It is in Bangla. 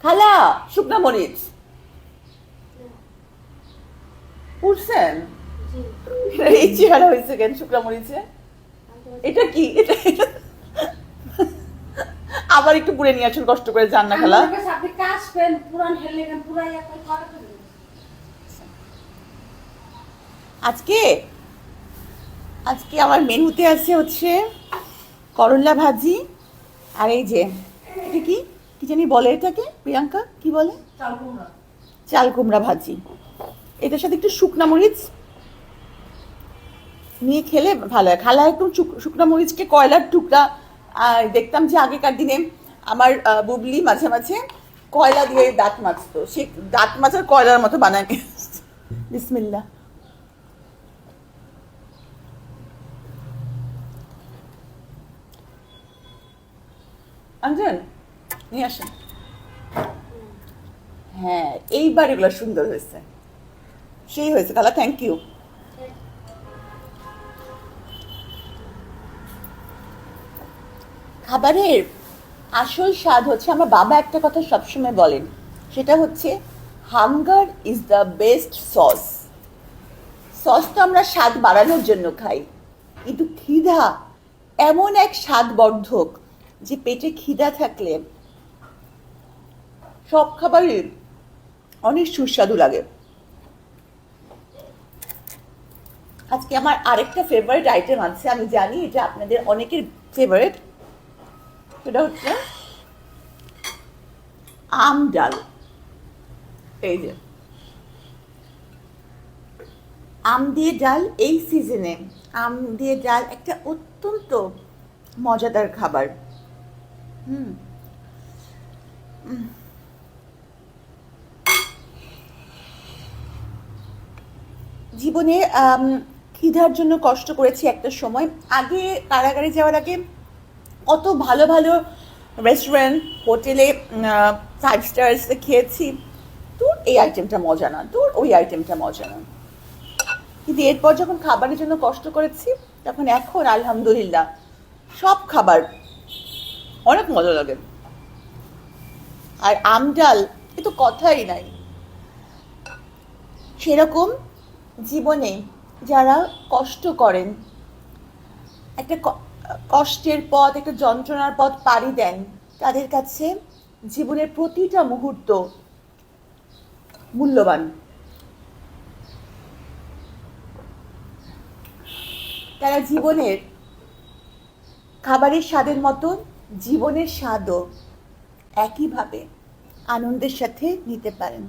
খালা শুকনা মরিচ উঠছেন? এই চেহারা হয়েছে কেন শুকনা মরিচে? এটা কি? এটা আবার একটু পুড়ে নিয়ে আসুন, কষ্ট করে যান না খালা। আজকে আজকে আমার মেনুতে আছে হচ্ছে করলা ভাজি, আর এই যে এটা কি কি জানি বলে এটাকে, প্রিয়াঙ্কা কি বলে? চাল কুমড়া ভাজি। এটার সাথে একটু শুকনা মরিচ নিয়ে খেলে ভালো হয়। খালা একটু শুকনা মরিচকে কয়লার টুকরা, দেখতাম যে আগেকার দিনে আমার বুবলি মাঝে মাঝে কয়লা দিয়ে দাঁত মাজতো, সে দাঁত মাজার কয়লার মতো বানায়। বিসমিল্লাহ। আনছেন, নিয়ে আসেন। হ্যাঁ, এইবার এগুলো সুন্দর হয়েছে, সেই হয়েছে খালা, থ্যাংক ইউ। খাবারের আসল স্বাদ হচ্ছে, আমার বাবা একটা কথা সবসময় বলেন, সেটা হচ্ছে hunger is the best sauce. Sauce তো আমরা স্বাদ বাড়ানোর জন্য খাই, কিন্তু খিদা এমন এক স্বাদবর্ধক যে পেটে খিদা থাকলে সব খাবারই অনেক সুস্বাদু লাগে। আজকে আমার আরেকটা ফেভারিট আইটেম আছে, আমি জানি এটা আপনাদের অনেকের ফেভারিট, সেটা হচ্ছে আম ডাল। এই যে আম দিয়ে ডাল, এই সিজনে আম দিয়ে ডাল একটা অত্যন্ত মজাদার খাবার। হুম, জীবনে খিদার জন্য কষ্ট করেছি একটা সময়, আগে কারাগারে যাওয়ার আগে কত ভালো ভালো রেস্টুরেন্ট হোটেলে 5 স্টার্সে খেয়েছি, তোর এই আইটেমটা মজা না, তোর ওই আইটেমটা মজা না। কিন্তু এরপর যখন খাবারের জন্য কষ্ট করেছি, তখন এখন আলহামদুলিল্লাহ সব খাবার অনেক মজা লাগে। আর আম ডাল এ তো কথাই নাই। সেরকম জীবনে যারা কষ্ট করেন, একটা কষ্টের পথ, একটা যন্ত্রণার পথ পাড়ি দেন, তাদের কাছে জীবনের প্রতিটা মুহূর্ত মূল্যবান। তারা জীবনের খাবারের স্বাদের মতো জীবনের স্বাদও একইভাবে আনন্দের সাথে নিতে পারেন।